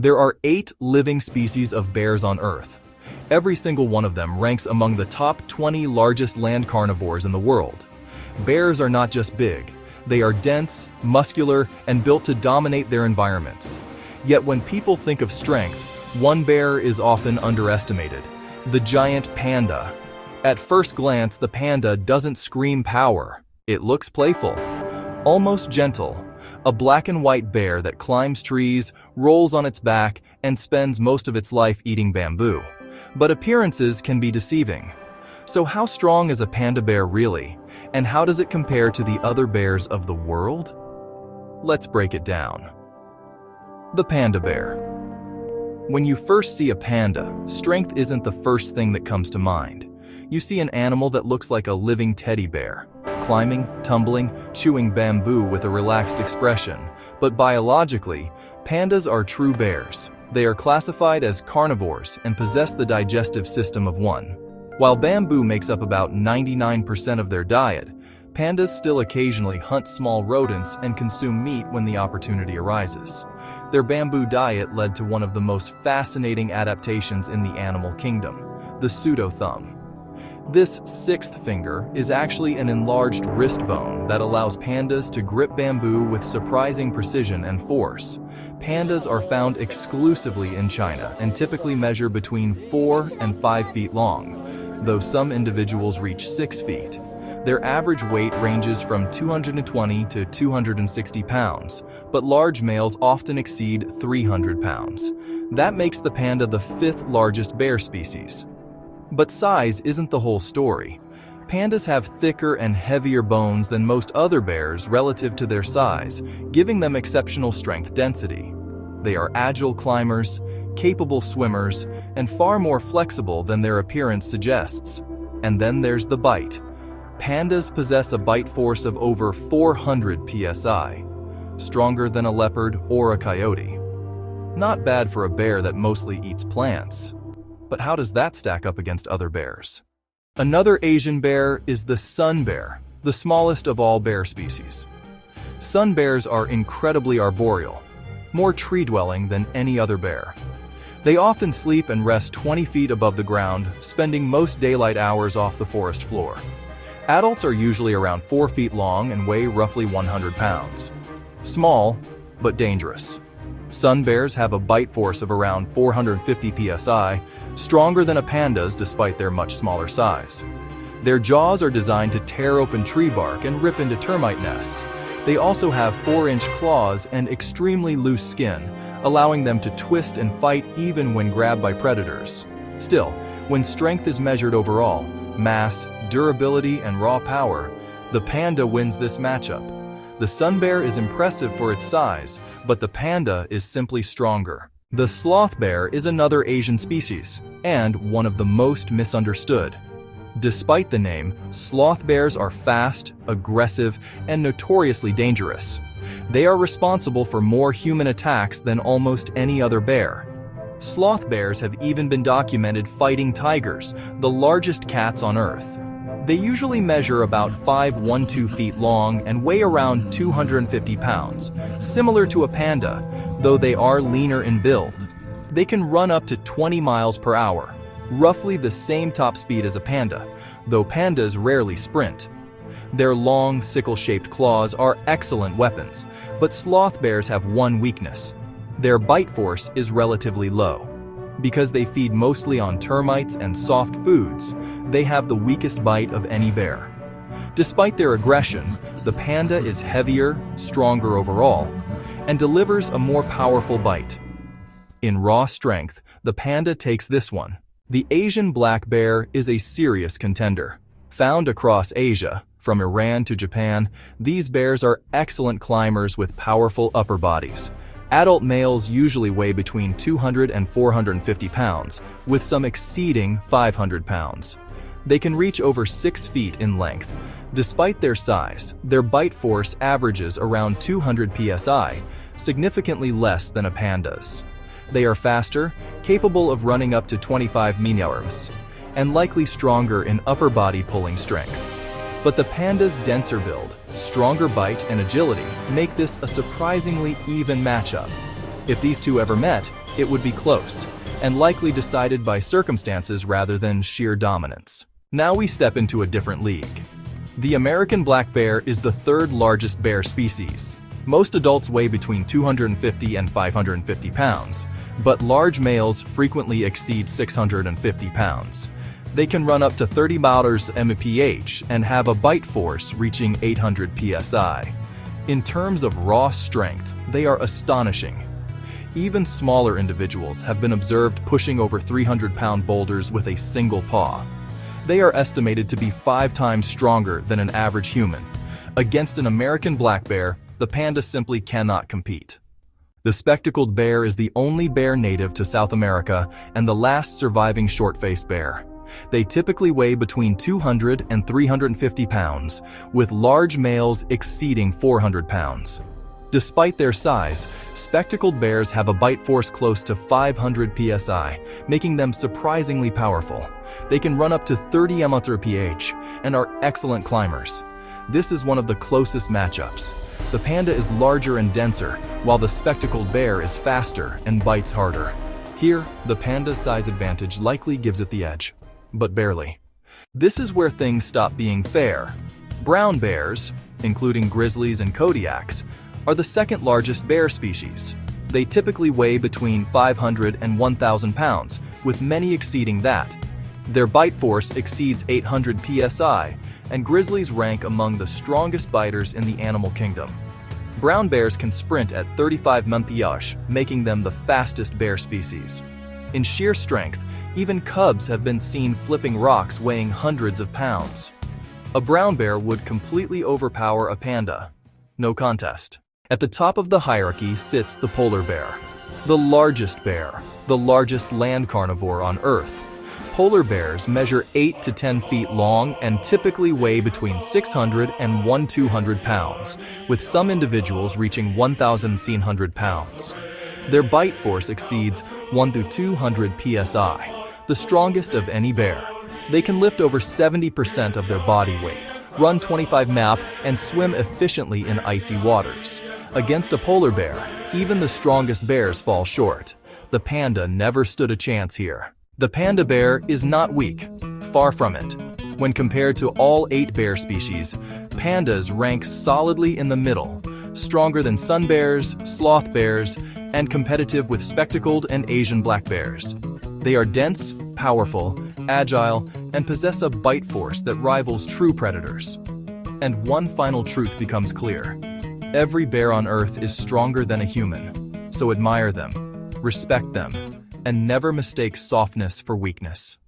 There are 8 living species of bears on Earth. Every single one of them ranks among the top 20 largest land carnivores in the world. Bears are not just big. They are dense, muscular, and built to dominate their environments. Yet when people think of strength, one bear is often underestimated: the giant panda. At first glance, the panda doesn't scream power. It looks playful, almost gentle. A black and white bear that climbs trees, rolls on its back, and spends most of its life eating bamboo. But appearances can be deceiving. So how strong is a panda bear really? And how does it compare to the other bears of the world? Let's break it down. The panda bear. When you first see a panda, strength isn't the first thing that comes to mind. You see an animal that looks like a living teddy bear, climbing, tumbling, chewing bamboo with a relaxed expression. But biologically, pandas are true bears. They are classified as carnivores and possess the digestive system of one. While bamboo makes up about 99% of their diet, pandas still occasionally hunt small rodents and consume meat when the opportunity arises. Their bamboo diet led to one of the most fascinating adaptations in the animal kingdom, the pseudo-thumb. This sixth finger is actually an enlarged wrist bone that allows pandas to grip bamboo with surprising precision and force. Pandas are found exclusively in China and typically measure between 4 and 5 feet long, though some individuals reach 6 feet. Their average weight ranges from 220 to 260 pounds, but large males often exceed 300 pounds. That makes the panda the 5th largest bear species. But size isn't the whole story. Pandas have thicker and heavier bones than most other bears relative to their size, giving them exceptional strength density. They are agile climbers, capable swimmers, and far more flexible than their appearance suggests. And then there's the bite. Pandas possess a bite force of over 400 psi, stronger than a leopard or a coyote. Not bad for a bear that mostly eats plants. But how does that stack up against other bears? Another Asian bear is the sun bear, the smallest of all bear species. Sun bears are incredibly arboreal, more tree-dwelling than any other bear. They often sleep and rest 20 feet above the ground, spending most daylight hours off the forest floor. Adults are usually around 4 feet long and weigh roughly 100 pounds. Small, but dangerous. Sun bears have a bite force of around 450 psi, stronger than a panda's despite their much smaller size. Their jaws are designed to tear open tree bark and rip into termite nests. They also have 4-inch claws and extremely loose skin, allowing them to twist and fight even when grabbed by predators. Still, when strength is measured overall, mass, durability, and raw power, the panda wins this matchup. The sun bear is impressive for its size, but the panda is simply stronger. The sloth bear is another Asian species, and one of the most misunderstood. Despite the name, sloth bears are fast, aggressive, and notoriously dangerous. They are responsible for more human attacks than almost any other bear. Sloth bears have even been documented fighting tigers, the largest cats on Earth. They usually measure about 5'12" feet long and weigh around 250 pounds, similar to a panda, though they are leaner in build. They can run up to 20 miles per hour, roughly the same top speed as a panda, though pandas rarely sprint. Their long, sickle-shaped claws are excellent weapons, but sloth bears have one weakness. Their bite force is relatively low. Because they feed mostly on termites and soft foods, they have the weakest bite of any bear. Despite their aggression, the panda is heavier, stronger overall, and delivers a more powerful bite. In raw strength, the panda takes this one. The Asian black bear is a serious contender. Found across Asia, from Iran to Japan, these bears are excellent climbers with powerful upper bodies. Adult males usually weigh between 200 and 450 pounds, with some exceeding 500 pounds. They can reach over 6 feet in length. Despite their size, their bite force averages around 200 psi, significantly less than a panda's. They are faster, capable of running up to 25 miles, and likely stronger in upper body pulling strength. But the panda's denser build, stronger bite, and agility make this a surprisingly even matchup. If these two ever met, it would be close, and likely decided by circumstances rather than sheer dominance. Now we step into a different league. The American black bear is the third largest bear species. Most adults weigh between 250 and 550 pounds, but large males frequently exceed 650 pounds. They can run up to 30 mph and have a bite force reaching 800 psi. In terms of raw strength, they are astonishing. Even smaller individuals have been observed pushing over 300-pound boulders with a single paw. They are estimated to be 5 times stronger than an average human. Against an American black bear, the panda simply cannot compete. The spectacled bear is the only bear native to South America and the last surviving short-faced bear. They typically weigh between 200 and 350 pounds, with large males exceeding 400 pounds. Despite their size, spectacled bears have a bite force close to 500 psi, making them surprisingly powerful. They can run up to 30 mph and are excellent climbers. This is one of the closest matchups. The panda is larger and denser, while the spectacled bear is faster and bites harder. Here, the panda's size advantage likely gives it the edge, but barely. This is where things stop being fair. Brown bears, including grizzlies and Kodiaks, are the second largest bear species. They typically weigh between 500 and 1,000 pounds, with many exceeding that. Their bite force exceeds 800 psi, and grizzlies rank among the strongest biters in the animal kingdom. Brown bears can sprint at 35 mph, making them the fastest bear species. In sheer strength, even cubs have been seen flipping rocks weighing hundreds of pounds. A brown bear would completely overpower a panda. No contest. At the top of the hierarchy sits the polar bear, the largest bear, the largest land carnivore on Earth. Polar bears measure 8 to 10 feet long and typically weigh between 600 and 1,200 pounds, with some individuals reaching 1,100 pounds. Their bite force exceeds 1 to 200 psi, the strongest of any bear. They can lift over 70% of their body weight, run 25 mph, and swim efficiently in icy waters. Against a polar bear, even the strongest bears fall short. The panda never stood a chance here. The panda bear is not weak, far from it. When compared to all 8 bear species, pandas rank solidly in the middle, stronger than sun bears, sloth bears, and competitive with spectacled and Asian black bears. They are dense, powerful, agile, and possess a bite force that rivals true predators. And one final truth becomes clear. Every bear on Earth is stronger than a human, so admire them, respect them, and never mistake softness for weakness.